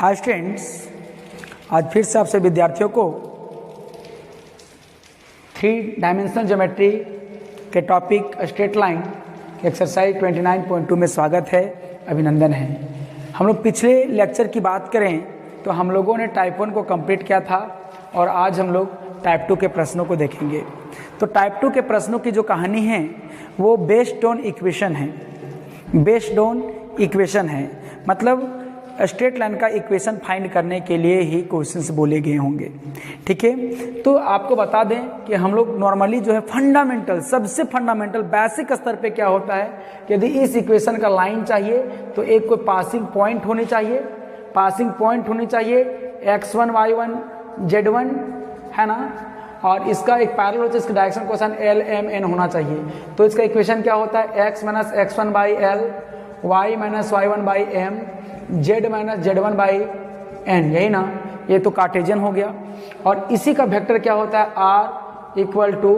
Hi students, आज फिर से आपसे विद्यार्थियों को 3 डायमेंशनल ज्योमेट्री के टॉपिक स्ट्रेट लाइन एक्सरसाइज 29.2 में स्वागत है, अभिनंदन है। हम लोग पिछले लेक्चर की बात करें तो हम लोगों ने टाइप 1 को कंप्लीट किया था और आज हम लोग टाइप 2 के प्रश्नों को देखेंगे। तो टाइप 2 के प्रश्नों की जो कहानी है वो बेस्ड ऑन इक्वेशन है। बेस्ड ऑन इक्वेशन है मतलब स्ट्रेट लाइन का इक्वेशन फाइंड करने के लिए ही क्वेश्चंस बोले गए होंगे। ठीक है, तो आपको बता दें कि हम लोग नॉर्मली जो है फंडामेंटल, सबसे फंडामेंटल बेसिक स्तर पे क्या होता है कि यदि इस इक्वेशन का लाइन चाहिए तो एक कोई पासिंग पॉइंट होनी चाहिए, पासिंग पॉइंट होनी चाहिए x1 y1 z1 है ना, और इसका एक पैरेलल होता है, इसका direction cosine l m n होना चाहिए। तो इसका इक्वेशन क्या होता है x minus x1 by l, y minus y1 by m, z minus z1 by n, यही ना। ये तो कार्टेशियन हो गया। और इसी का वेक्टर क्या होता है r equal to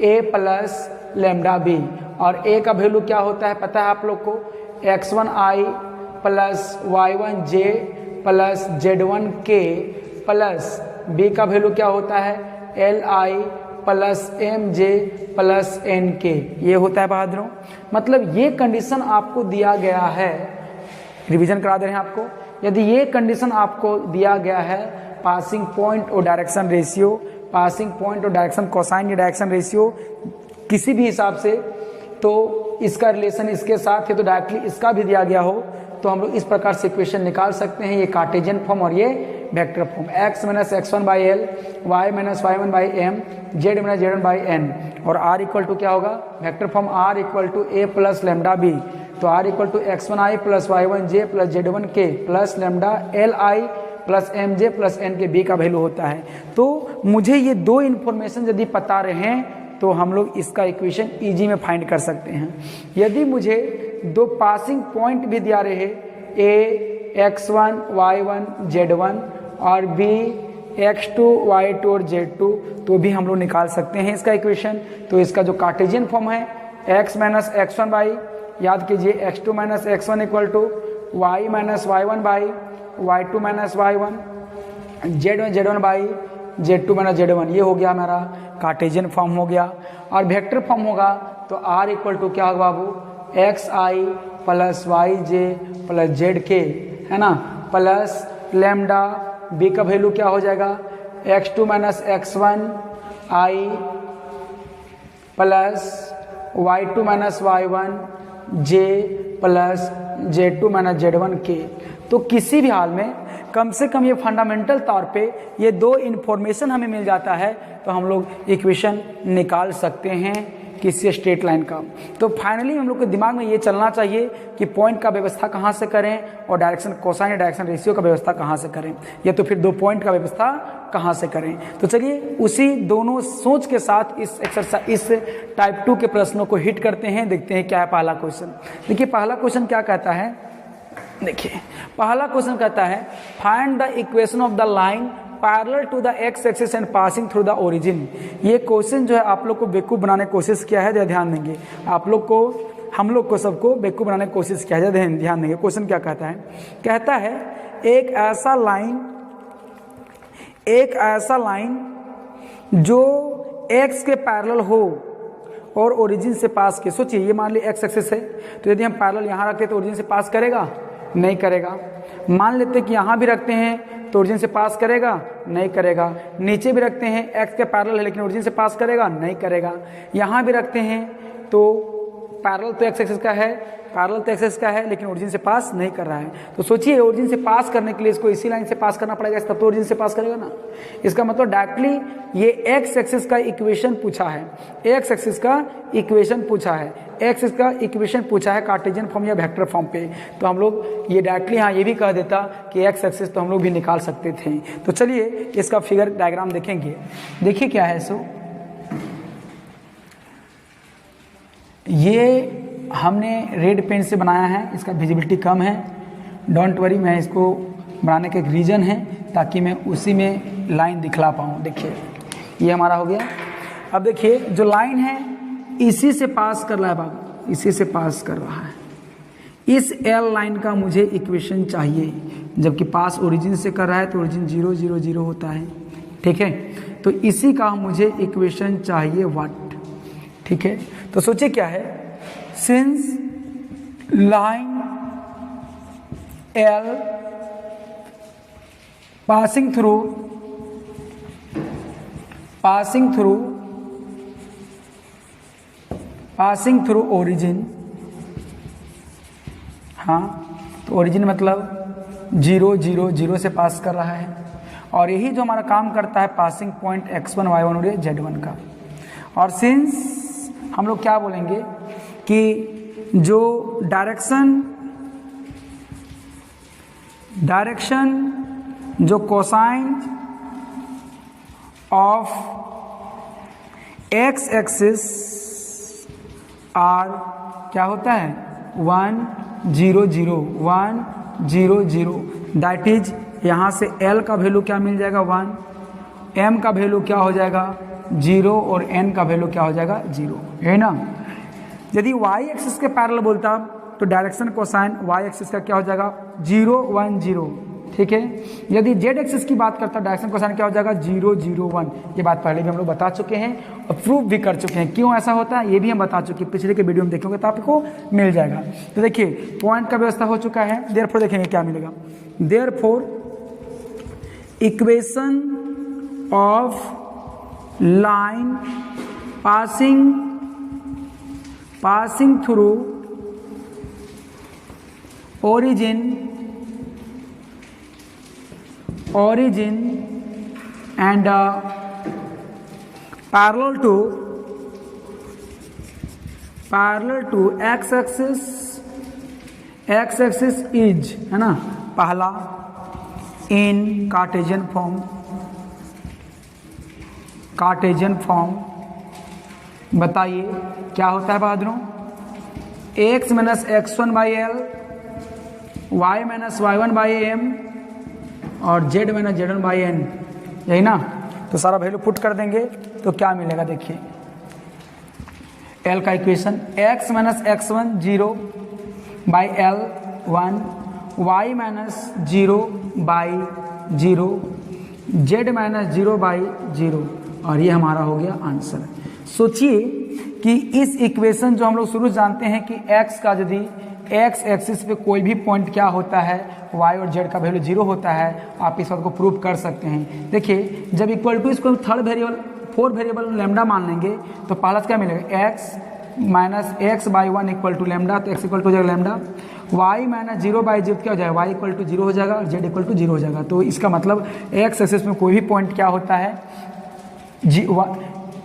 a plus lambda b, और a का वैल्यू क्या होता है पता है आप लोग को, x1 i plus y1 j plus z1 k plus b का वैल्यू क्या होता है l i plus M J plus N K, ये होता है बहादुरों। मतलब ये कंडीशन आपको दिया गया है, रिवीजन करा दे रहे हैं आपको। यदि ये कंडीशन आपको दिया गया है पासिंग पॉइंट और डायरेक्शन रेशियो, पासिंग पॉइंट और डायरेक्शन कोसाइन या डायरेक्शन रेशियो किसी भी हिसाब से, तो इसका रिलेशन इसके साथ है तो डायरेक्टली इसका भी दिया गया हो तो हम लोग इस प्रकार से इक्वेशन निकाल सकते हैं। ये कार्टेशियन फॉर्म और ये vector form, x minus x1 by L, y minus y1 by M, z minus z1 by n, और r इक्वल टू क्या होगा vector form r equal to a plus lambda b। तो r equal to x1i plus y1 j plus z1 k plus lambda l i plus M J plus N K b का value होता है। तो मुझे ये दो information यदि पता रहे तो हम लोग इसका इक्वेशन इजी में फाइंड कर सकते हैं। यदि मुझे दो पासिंग पॉइंट भी दिया रहे a x1 y1 z1 और b x2 y2 और z2, तो भी हम लोग निकाल सकते हैं इसका इक्वेशन। तो इसका जो कार्टेशियन फॉर्म है x माइनस x1 बाई, याद कीजिए x2 minus x1 equal to y minus y1 by y2 minus y1, z1 by z2 minus z1, ये हो गया हमारा कार्टेशियन फॉर्म हो गया। और वेक्टर फॉर्म होगा तो r इक्वल टू क्या होगा बाबू, x i plus y j plus z के, है ना, प्लस लेमडा b का वैल्यू क्या हो जाएगा x2 minus x1 i plus y2 minus y1 j plus z2 minus z1 के। तो किसी भी हाल में कम से कम ये फंडामेंटल तौर पे ये दो इन्फॉर्मेशन हमें मिल जाता है तो हम लोग इक्वेशन निकाल सकते हैं किसी स्ट्रेट लाइन का। तो फाइनली हम लोग के दिमाग में ये चलना चाहिए कि पॉइंट का व्यवस्था कहाँ से करें और डायरेक्शन कोसाइन या डायरेक्शन रेशियो का व्यवस्था कहाँ से करें, या तो फिर दो पॉइंट का व्यवस्था कहाँ से करें। तो चलिए उसी दोनों सोच के साथ इस एक्सरसाइज, इस टाइप 2 के प्रश्नों को हिट करते हैं। देखते हैं क्या है पहला क्वेश्चन। देखिए पहला क्वेश्चन क्या कहता है, देखिए पहला क्वेश्चन कहता है find the equation of the line parallel to the X axis and passing through the origin. ये क्वेश्चन जो है आप लोग को बेवकूफ बनाने की कोशिश किया है, ध्यान देंगे आप लोग को, हम लोग को सबको बेवकूफ बनाने की कोशिश किया है, ध्यान देंगे। क्वेश्चन क्या कहता है, कहता है एक ऐसा लाइन जो एक्स के पैरेलल हो और ओरिजिन से पास के, सोचिए ये मान ली एक्स एक्सिस है तो यदि हम पैरेलल यहाँ रखते तो ओरिजिन से पास करेगा, नहीं करेगा। मान लेते कि यहाँ भी रखते हैं तो ओरिजिन से पास करेगा, नहीं करेगा। नीचे भी रखते हैं एक्स के पैरेलल है लेकिन ओरिजिन से पास करेगा, नहीं करेगा। यहाँ भी रखते हैं तो पैरेलल तो एक्स एक्सिस का है, पैरेलल तो एक्सिस का है लेकिन ओरिजिन से पास नहीं कर रहा है। तो सोचिए ओरिजिन से पास करने के लिए इसको इसी लाइन से पास करना पड़ेगा, तब तो ओरिजिन से पास करेगा ना। इसका मतलब डायरेक्टली ये एक्स एक्सिस का इक्वेशन पूछा है, एक्स एक्सिस का इक्वेशन पूछा है, एक्स एक्सिस का इक्वेशन पूछा है कार्टेशियन फॉर्म या वेक्टर फॉर्म पे। तो हम लोग ये डायरेक्टली हाँ ये भी कह देता कि एक्स एक्सिस तो हम लोग भी निकाल सकते थे। तो चलिए इसका फिगर डायग्राम देखेंगे। देखिए क्या है, सो ये हमने रेड पेन से बनाया है, इसका विजिबिलिटी कम है, डोंट वरी, मैं इसको बनाने का एक रीज़न है ताकि मैं उसी में लाइन दिखला पाऊँ। देखिए ये हमारा हो गया। अब देखिए जो लाइन है इसी से पास कर रहा है बाबू, इसी से पास कर रहा है, इस एल लाइन का मुझे इक्वेशन चाहिए, जबकि पास ओरिजिन से कर रहा है तो ओरिजिन 0 0 0 होता है, ठीक है। तो इसी का मुझे इक्वेशन चाहिए व्हाट, ठीक है। तो सोचिए क्या है, since line L passing through origin, हाँ तो ओरिजिन मतलब 0 0 0 से पास कर रहा है, और यही जो हमारा काम करता है पासिंग पॉइंट x1 y1 और z1 का। और सिंस हम लोग क्या बोलेंगे कि जो डायरेक्शन जो cosine of x axis are क्या होता है 1 0 0 1 0 0, दैट इज यहाँ से L का वैल्यू क्या मिल जाएगा 1, M का वैल्यू क्या हो जाएगा 0 और N का वैल्यू क्या हो जाएगा 0, है ना। यदि y एक्सिस के पैरेलल बोलता तो डायरेक्शन कोसाइन y एक्सिस का क्या हो जाएगा 0 1 0, ठीक है। यदि z एक्सिस की बात करता डायरेक्शन कोसाइन क्या हो जाएगा 0 0 1। ये बात पहले भी हम लोग बता चुके हैं और प्रूव भी कर चुके हैं, क्यों ऐसा होता है ये भी हम बता चुके हैं, पिछले के वीडियो में देखोगे तो आपको मिल जाएगा। तो देखिए पॉइंट का व्यवस्था हो चुका है, देयरफॉर देखेंगे क्या मिलेगा। Therefore equation of line passing through origin and parallel to x axis is, है ना, पहला in कार्टेशियन फॉर्म। बताइए क्या होता है बहादुरों, x minus x1 by L, y minus y1 by M और z minus z1 by N, यही ना। तो सारा वैल्यू पुट कर देंगे तो क्या मिलेगा, देखिए l का equation x minus x1 0 by L 1, y minus 0 by 0, z minus 0 by 0, और ये हमारा हो गया आंसर। सोचिए कि इस इक्वेशन जो हम लोग शुरू जानते हैं कि x का यदि x एक्सिस पे कोई भी पॉइंट क्या होता है y और z का वैल्यू 0 होता है, आप इस बात को प्रूव कर सकते हैं। देखिए जब इक्वल टू इसको थर्ड वेरिएबल 4 वेरिएबल लैम्डा मान लेंगे तो पहला क्या मिलेगा x minus X by 1 equal to lambda, तो x इक्वल टू हो जाएगा लैम्डा, y माइनस 0 बाई 0 क्या हो जाएगा y इक्वल टू 0 हो जाएगा और z इक्वल टू 0 हो जाएगा। तो इसका मतलब x एक्सिस में कोई भी पॉइंट क्या होता है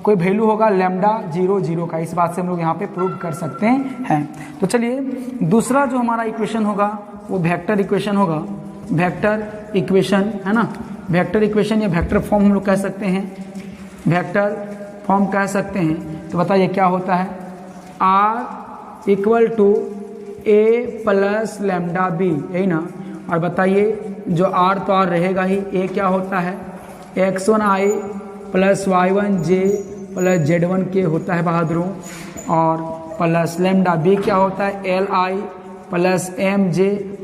कोई वैल्यू होगा लैम्डा 0 0 का, इस बात से हम लोग यहाँ पे प्रूव कर सकते हैं। तो चलिए दूसरा जो हमारा इक्वेशन होगा वो वेक्टर इक्वेशन होगा, वेक्टर इक्वेशन, है ना। वेक्टर इक्वेशन या वेक्टर फॉर्म हम लोग कह सकते हैं, वेक्टर फॉर्म कह सकते हैं। तो बताइए क्या होता है, r equal to a plus lambda b, यही ना। और बताइए जो r तो r रहेगा ही, a क्या होता है x1i plus y1j plus z1 के होता है बहादुरों, और प्लस लैम्डा b क्या होता है li plus mj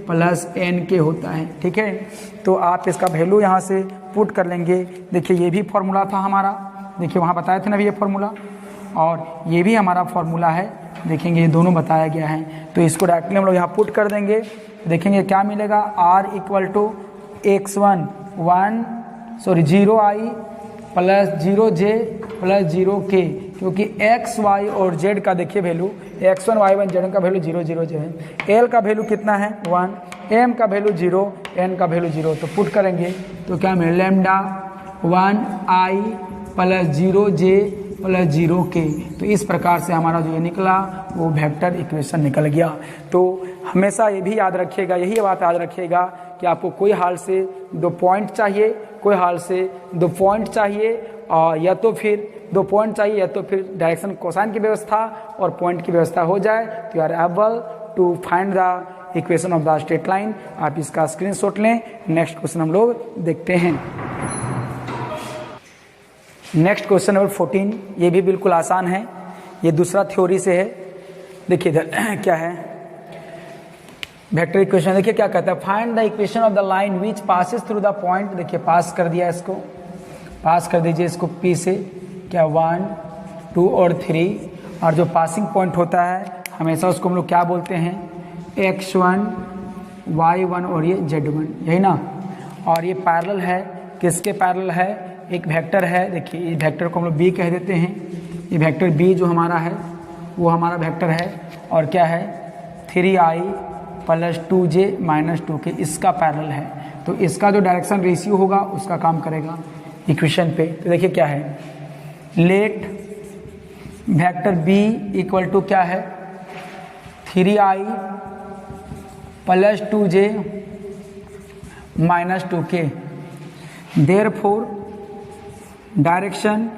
plus n के होता है, ठीक है। तो आप इसका वैल्यू यहाँ से पुट कर लेंगे। देखिए ये भी फॉर्मूला था हमारा, देखिए वहाँ बताया था ना भी ये फॉर्मूला, और ये भी हमारा फॉर्मूला है, देखेंगे ये दोनों बताया गया है। तो इसको डायरेक्टली हम लोग यहाँ पुट कर देंगे, देखेंगे क्या मिलेगा, r equal to x1 0i plus 0j plus 0k, क्योंकि x y और z का देखिए वैल्यू x1 y1 z1 का वैल्यू 0 0 जो है, l का वैल्यू कितना है 1, m का वैल्यू 0, n का वैल्यू 0। तो पुट करेंगे तो क्या मिले lambda 1i plus 0j plus 0k। तो इस प्रकार से हमारा जो ये निकला वो वेक्टर इक्वेशन निकल गया। तो हमेशा ये भी याद रखिएगा, यही बात याद रखिएगा कि आपको कोई हाल से 2 पॉइंट चाहिए, कोई हाल से 2 पॉइंट चाहिए, और या तो फिर 2 पॉइंट चाहिए या तो फिर डायरेक्शन कोसाइन की व्यवस्था और पॉइंट की व्यवस्था हो जाए तो you are able to find the equation of the straight line. आप इसका स्क्रीनशॉट लें। नेक्स्ट क्वेश्चन हम लोग देखते हैं। नेक्स्ट क्वेश्चन नंबर 14, ये भी बिल्कुल आसान है, ये दूसरा थ्योरी से है। देखिए इधर क्या है, वेक्टर इक्वेशन देखिए क्या कहता है, find the equation of the line which passes through the point. देखिए पास कर दिया इसको, पास कर दीजिए इसको P से, क्या 1 2 और 3, और जो पासिंग पॉइंट होता है हमेशा उसको हम लोग क्या बोलते हैं, x1 y1 और ये z1, यही ना। और ये पैरेलल है, किसके पैरेलल है, एक वेक्टर है। देखिए ये वेक्टर को हम लोग b कह देते हैं, ये वेक्टर b जो हमारा है वो हमारा वेक्टर है, और क्या है 3i plus 2j minus 2k, इसका पैरेलल है। तो इसका जो डायरेक्शन रेशियो होगा उसका काम करेगा इक्वेशन पे। तो देखिए क्या है, let vector b equal to क्या है 3i plus 2j minus 2k, therefore direction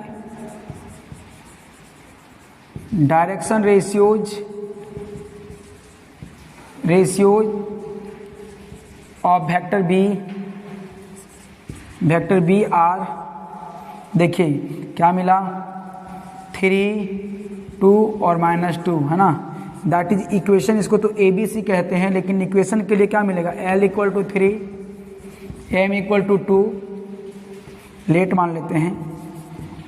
ratios of vector B are, देखिए क्या मिला 3 2 और माइनस 2 है ना, दैट इज इक्वेशन। इसको तो ए बी सी कहते हैं, लेकिन इक्वेशन के लिए क्या मिलेगा, L equal to 3 M equal to 2, let मान लेते हैं,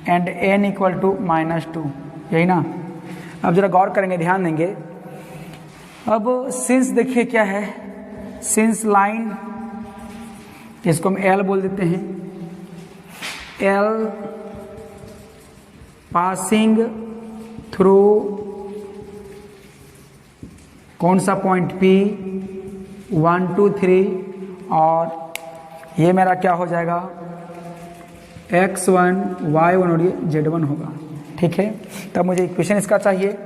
and N equal to minus 2, यही ना। अब जरा गौर करेंगे, ध्यान देंगे। अब सिंस देखिए क्या है, सिंस लाइन, इसको हम L बोल देते हैं, L पासिंग थ्रू कौन सा पॉइंट P 1 2 3, और ये मेरा क्या हो जाएगा x1 y1 और ये z1 होगा, ठीक है। तब मुझे इक्वेशन इसका चाहिए,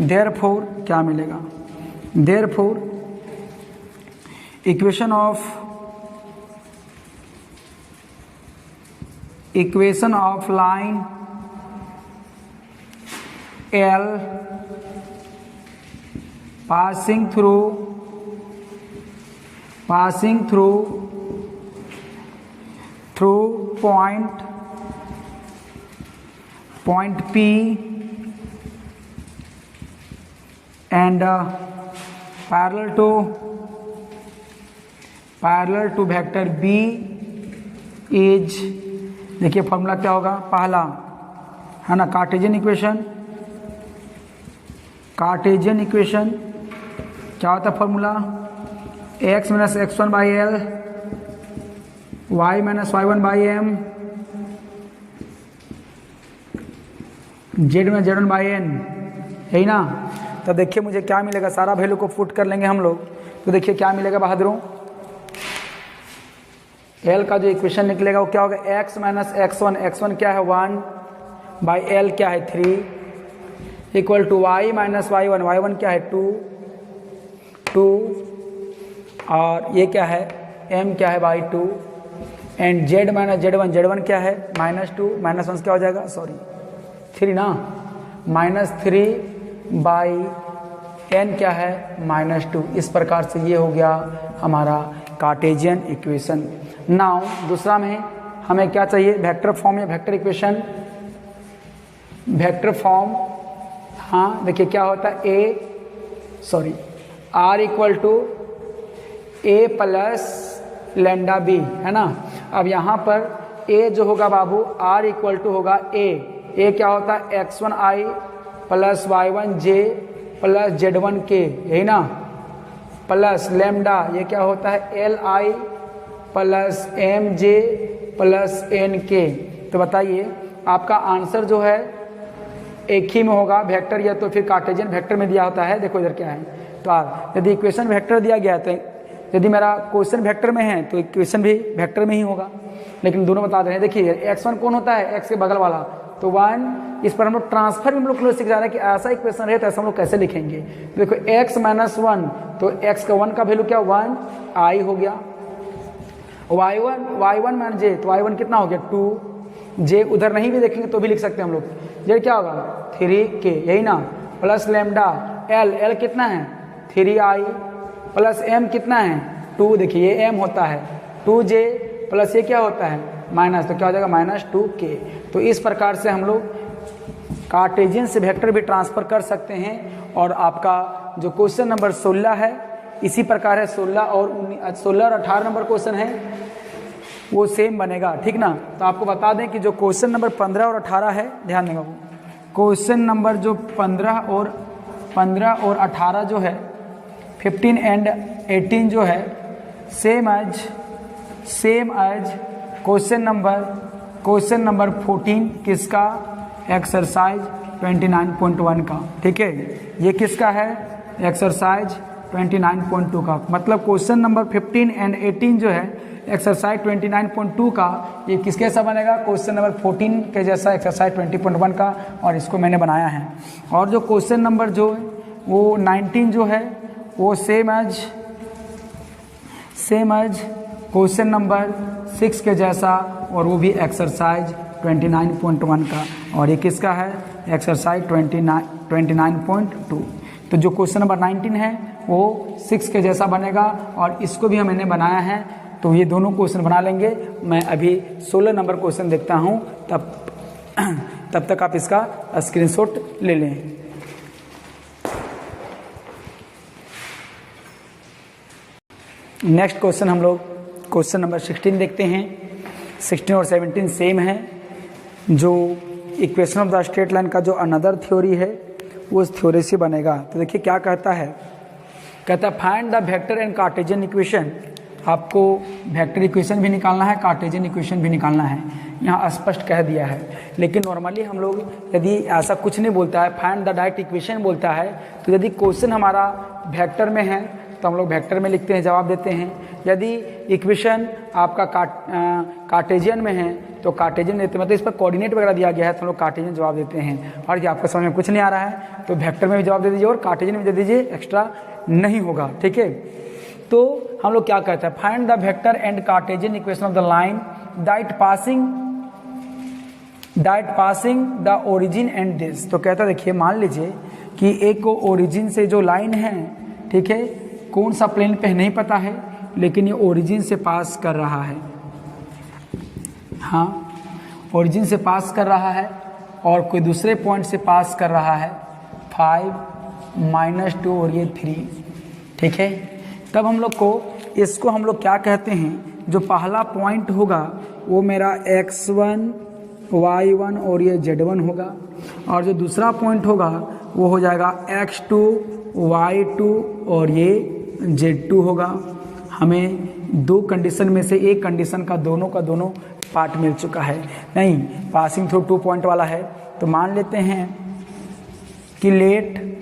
देयरफॉर क्या मिलेगा, therefore equation of line L passing through point P and parallel to vector B is, देखिए फॉर्मूला क्या होगा, पहला है ना कार्टेशियन इक्वेशन क्या होता है formula, x minus x1 by L, y minus y1 by M, z minus z1 by N, यही ना। तो देखिए मुझे क्या मिलेगा, सारा वैल्यू को पुट कर लेंगे हम लोग, तो देखिए क्या मिलेगा बहादुरों, L का जो इक्वेशन निकलेगा वो क्या होगा, x माइनस x1 क्या है 1 बाई एल क्या है 3, equal to y minus y1 क्या है 2, और ये क्या है m क्या है by 2, and z minus z1 क्या है माइनस 2, माइनस 1 क्या हो जाएगा, सॉरी 3 ना, माइनस 3 बाई n क्या है माइनस 2। इस प्रकार से ये हो गया हमारा कार्टेशियन इक्वेशन। नाउ दूसरा में हमें क्या चाहिए, वेक्टर फॉर्म या वेक्टर इक्वेशन, वेक्टर फॉर्म। हाँ देखिए क्या होता है, r equal to a plus lambda b, है ना। अब यहाँ पर a जो होगा बाबू, r इक्वल टू होगा a क्या होता है x1i plus y1j plus z1k, यही ना, प्लस लैम्डा ये क्या होता है li plus mj plus nk। तो बताइए आपका आंसर जो है एक ही में होगा, वेक्टर या तो फिर कार्टेशियन वेक्टर में दिया होता है। देखो इधर क्या है, तो यदि इक्वेशन वेक्टर दिया गया तो यदि मेरा क्वेश्चन वेक्टर में है तो इक्वेशन भी वेक्टर में ही होगा, लेकिन दोनों बता रहे हैं। देखिए x1 कौन होता है, x के बगल वाला, तो 1। इस पर हम लोग ट्रांसफर भी हम लोग सीख जा रहे हैं कि ऐसा इक्वेशन है तो ऐसा हम लोग कैसे लिखेंगे। तो देखो x माइनस 1, तो x का 1 का वैल्यू क्या 1 i हो गया, y1 माइनस j, तो y1 कितना हो गया 2, j उधर नहीं भी देखेंगे तो भी लिख सकते हैं हम लोग, j क्या होगा 3k, यही ना, प्लस लैम्डा l कितना है 3i प्लस m कितना है 2, देखिए ये m होता है 2j प्लस ये क्या होता है माइनस, तो क्या हो जाएगा माइनस 2k। तो इस प्रकार से हम लोग कार्टेशियन से वेक्टर भी ट्रांसफर कर सकते हैं। और आपका जो क्वेश्चन नंबर 16 है इसी प्रकार है 16 और 18 नंबर क्वेश्चन है वो सेम बनेगा, ठीक ना। तो आपको बता दें कि जो क्वेश्चन नंबर 15 और 18 है, ध्यान देंगे वो क्वेश्चन नंबर जो 15 और 18 जो है 15 एंड 18 जो है सेम एज क्वेश्चन नंबर 14 किसका, एक्सरसाइज 29.1 का, ठीक है। ये किसका है, एक्सरसाइज 29.2 का। मतलब क्वेश्चन नंबर 15 एंड 18 जो है एक्सरसाइज 29.2 का, ये किसके जैसा बनेगा, क्वेश्चन नंबर 14 के जैसा, एक्सरसाइज 20.1 का, और इसको मैंने बनाया है। और जो क्वेश्चन नंबर जो वो 19 जो है वो सेम एज क्वेश्चन नंबर 6 के जैसा, और वो भी एक्सरसाइज 29.1 का, और ये किसका है, एक्सरसाइज 29.2। तो जो क्वेश्चन नंबर 19 है वो 6 के जैसा बनेगा, और इसको भी मैंने बनाया है। तो ये दोनों क्वेश्चन बना लेंगे। मैं अभी 16 नंबर क्वेश्चन देखता हूँ, तब तक आप इसका स्क्रीनशॉट ले लें। नेक्स्ट क्वेश्चन हम लोग क्वेश्चन नंबर 16 देखते हैं। 16 और 17 सेम है। जो equation of the straight line का जो अनदर थ्योरी है वो उस थ्योरी से बनेगा। तो देखिए क्या कहता है, कहता है find the vector and Cartesian equation. आपको वेक्टर इक्वेशन भी निकालना है, कार्टेशियन इक्वेशन भी निकालना है, यहाँ स्पष्ट कह दिया है। लेकिन नॉर्मली हम लोग यदि ऐसा कुछ नहीं बोलता है, फाइंड द डायरेक्ट इक्वेशन बोलता है, तो यदि क्वेश्चन हमारा वेक्टर में है तो हम लोग वेक्टर में लिखते हैं, जवाब देते हैं। यदि इक्वेशन आपका कार्टेशियन में है तो कार्टेशियन देते हैं, मतलब इस पर कोऑर्डिनेट वगैरह दिया गया है तो हम लोग कार्टेशियन जवाब देते हैं। और यदि आपको समझ में कुछ नहीं आ रहा है तो वेक्टर में भी जवाब दे दीजिए और कार्टेशियन में दे दीजिए, एक्स्ट्रा नहीं होगा, ठीक है। तो हम लोग क्या कहते हैं, find the vector and Cartesian equation of the line that passing the origin and this. तो कहता देखिए, मान लीजिए कि एक ओरिजिन से जो लाइन है, ठीक है, कौन सा प्लेन पे नहीं पता है, लेकिन ये ओरिजिन से पास कर रहा है, हाँ ओरिजिन से पास कर रहा है, और कोई दूसरे पॉइंट से पास कर रहा है 5 -2 और ये 3, ठीक है। तब हम लोग को इसको हम लोग क्या कहते हैं, जो पहला पॉइंट होगा वो मेरा x1 y1 और ये z1 होगा, और जो दूसरा पॉइंट होगा वो हो जाएगा x2 y2 और ये z2 होगा। हमें दो कंडीशन में से एक कंडीशन का दोनों पार्ट मिल चुका है। नहीं, पासिंग थ्रू 2 पॉइंट वाला है, तो मान लेते हैं कि लेट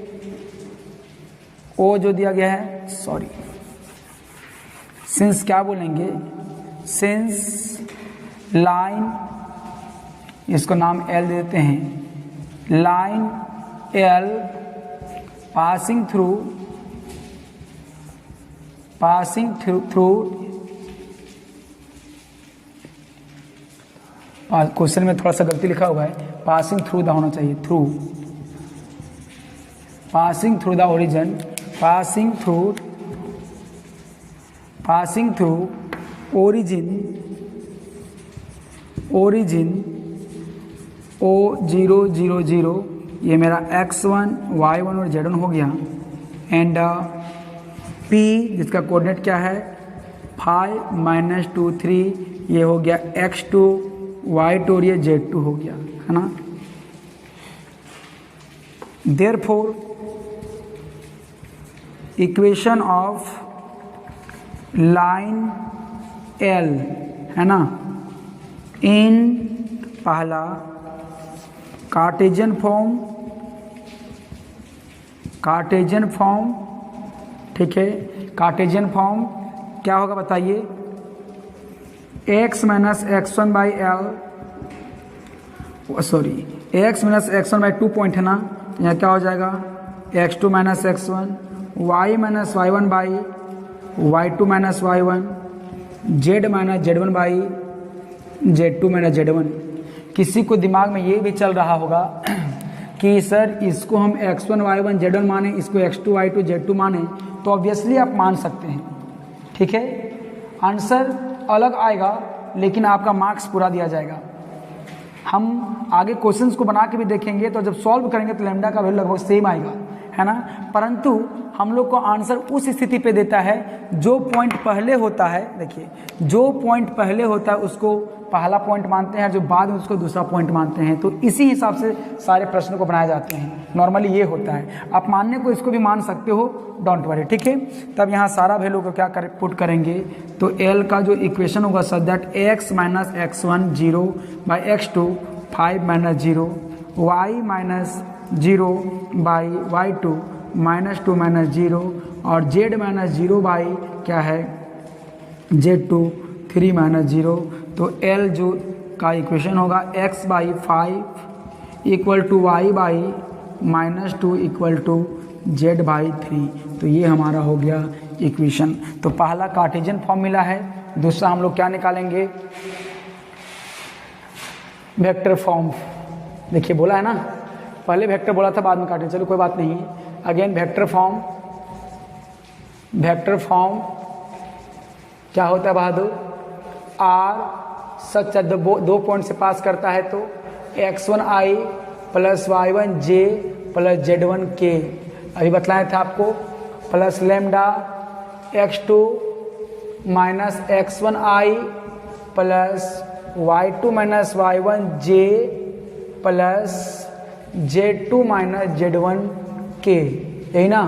ओ जो दिया गया है, सॉरी सिंस क्या बोलेंगे, सिंस लाइन, इसको नाम L देते हैं, line L passing through question में थोड़ा सा गलती लिखा हुआ है, पासिंग थ्रू द होना चाहिए, through, passing through the origin, passing through origin O0 ये मेरा x1 y1 और z1 हो गया, एंड P जिसका कोऑर्डिनेट क्या है 5 -2 3, ये हो गया x2 y2 और ये z2 हो गया, है ना। Therefore equation of line L, है ना, इन पहला कार्टेशियन फॉर्म, ठीक है। कार्टेशियन फॉर्म क्या होगा बताइए, x - x1/L, sorry x - x1/2 point है ना, यहाँ क्या हो जाएगा x2 - x1, y - y1/y2 - y1, z - z1/z2 - z1। किसी को दिमाग में ये भी चल रहा होगा कि सर इसको हम x1 y1 z1 माने, इसको x2 y2 z2 माने, तो ऑब्वियसली आप मान सकते हैं, ठीक है। आंसर अलग आएगा लेकिन आपका मार्क्स पूरा दिया जाएगा। हम आगे क्वेश्चंस को बना के भी देखेंगे, तो जब सॉल्व करेंगे तो लैम्डा का वैल्यू लगभग सेम आएगा, है ना। परंतु हम लोग को आंसर उस स्थिति पे देता है जो पॉइंट पहले होता है। देखिए, जो पॉइंट पहले होता है उसको पहला पॉइंट मानते हैं, जो बाद में उसको दूसरा पॉइंट मानते हैं। तो इसी हिसाब से सारे प्रश्नों को बनाए जाते हैं। नॉर्मली ये होता है, आप मानने को इसको भी मान सकते हो, डोंट वरी, ठीक है। तब यहाँ सारा वैल्यू को क्या पुट करेंगे, तो एल का जो इक्वेशन होगा such that x minus x1 0 by x2 5 minus 0 y minus 0 by y2 minus 2 minus 0 और z माइनस 0 बाई क्या है z2 3 माइनस 0। तो L जो का इक्वेशन होगा x by 5 equal to y by minus 2 equal to z by 3। तो ये हमारा हो गया इक्वेशन। तो पहला कार्टेशियन फॉर्म मिला है, दूसरा हम लोग क्या निकालेंगे, वेक्टर फॉर्म। देखिए बोला है ना, पहले वेक्टर बोला था बाद में कार्टेशियन, चलो कोई बात नहीं। Again vector form, vector form क्या होता है बहादुर, आर सच दो पॉइंट से पास करता है तो x1i plus y1j plus z1k, अभी बतलाया था आपको, plus lambda x2 minus x1i plus y2 minus y1j plus z2 minus z1k, यही ना।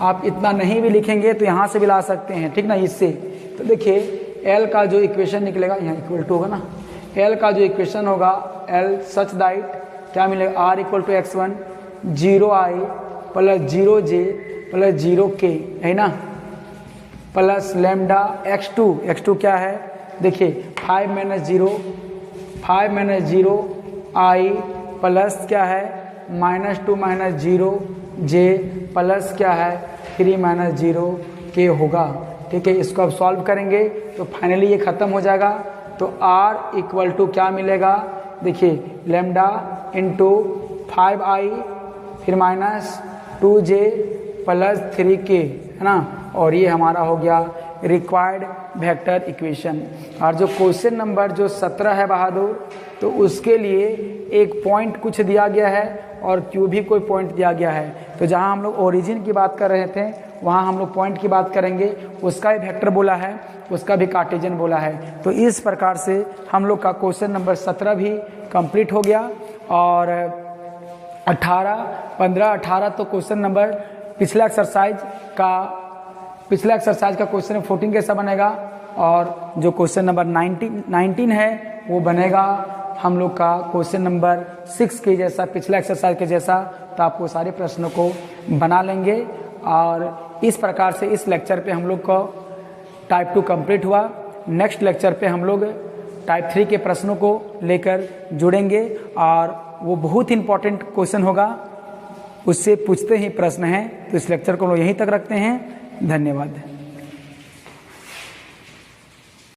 आप इतना नहीं भी लिखेंगे तो यहाँ से भी ला सकते हैं, ठीक ना, इससे। तो देखिए L का जो इक्वेशन निकलेगा, यहाँ इक्वल टू होगा ना, L का जो इक्वेशन होगा L सच दैट क्या मिलेगा, R equal to x1 0i plus 0j plus 0k, है ना, प्लस लेमडा x2 क्या है, देखिए 5 माइनस 0 i प्लस क्या है माइनस 2 माइनस 0 j प्लस क्या है 3 माइनस 0 k होगा, ठीक है। इसको अब सॉल्व करेंगे तो फाइनली ये खत्म हो जाएगा। तो R इक्वल टू क्या मिलेगा, देखिए लेमडा इंटू 5i फिर माइनस 2j प्लस 3k, है ना, और ये हमारा हो गया रिक्वायर्ड वेक्टर इक्वेशन। और जो क्वेश्चन नंबर जो 17 है बहादुर, तो उसके लिए एक पॉइंट कुछ दिया गया है और क्यू भी कोई पॉइंट दिया गया है। तो जहां हम लोग ओरिजिन की बात कर रहे थे वहां हम लोग पॉइंट की बात करेंगे, उसका भी वेक्टर बोला है, उसका भी कार्टेशियन बोला है। तो इस प्रकार से हम लोग का क्वेश्चन नंबर 17 भी कंप्लीट हो गया। और 18, 15, 18 तो क्वेश्चन नंबर पिछला एक्सरसाइज का क्वेश्चन 14 कैसा बनेगा, और जो क्वेश्चन नंबर 19 है वो बनेगा हम लोग का क्वेश्चन नंबर 6 के जैसा, पिछला एक्सरसाइज के जैसा। तो आपको सारे प्रश्नों को बना लेंगे। और इस प्रकार से इस लेक्चर पे हम लोग को टाइप 2 कंप्लीट हुआ। नेक्स्ट लेक्चर पे हम लोग टाइप 3 के प्रश्नों को लेकर जुड़ेंगे और वो बहुत इंपॉर्टेंट क्वेश्चन होगा, उससे पूछते ही प्रश्न हैं। तो इस लेक्चर को हम लोग यहीं तक रखते हैं। धन्यवाद।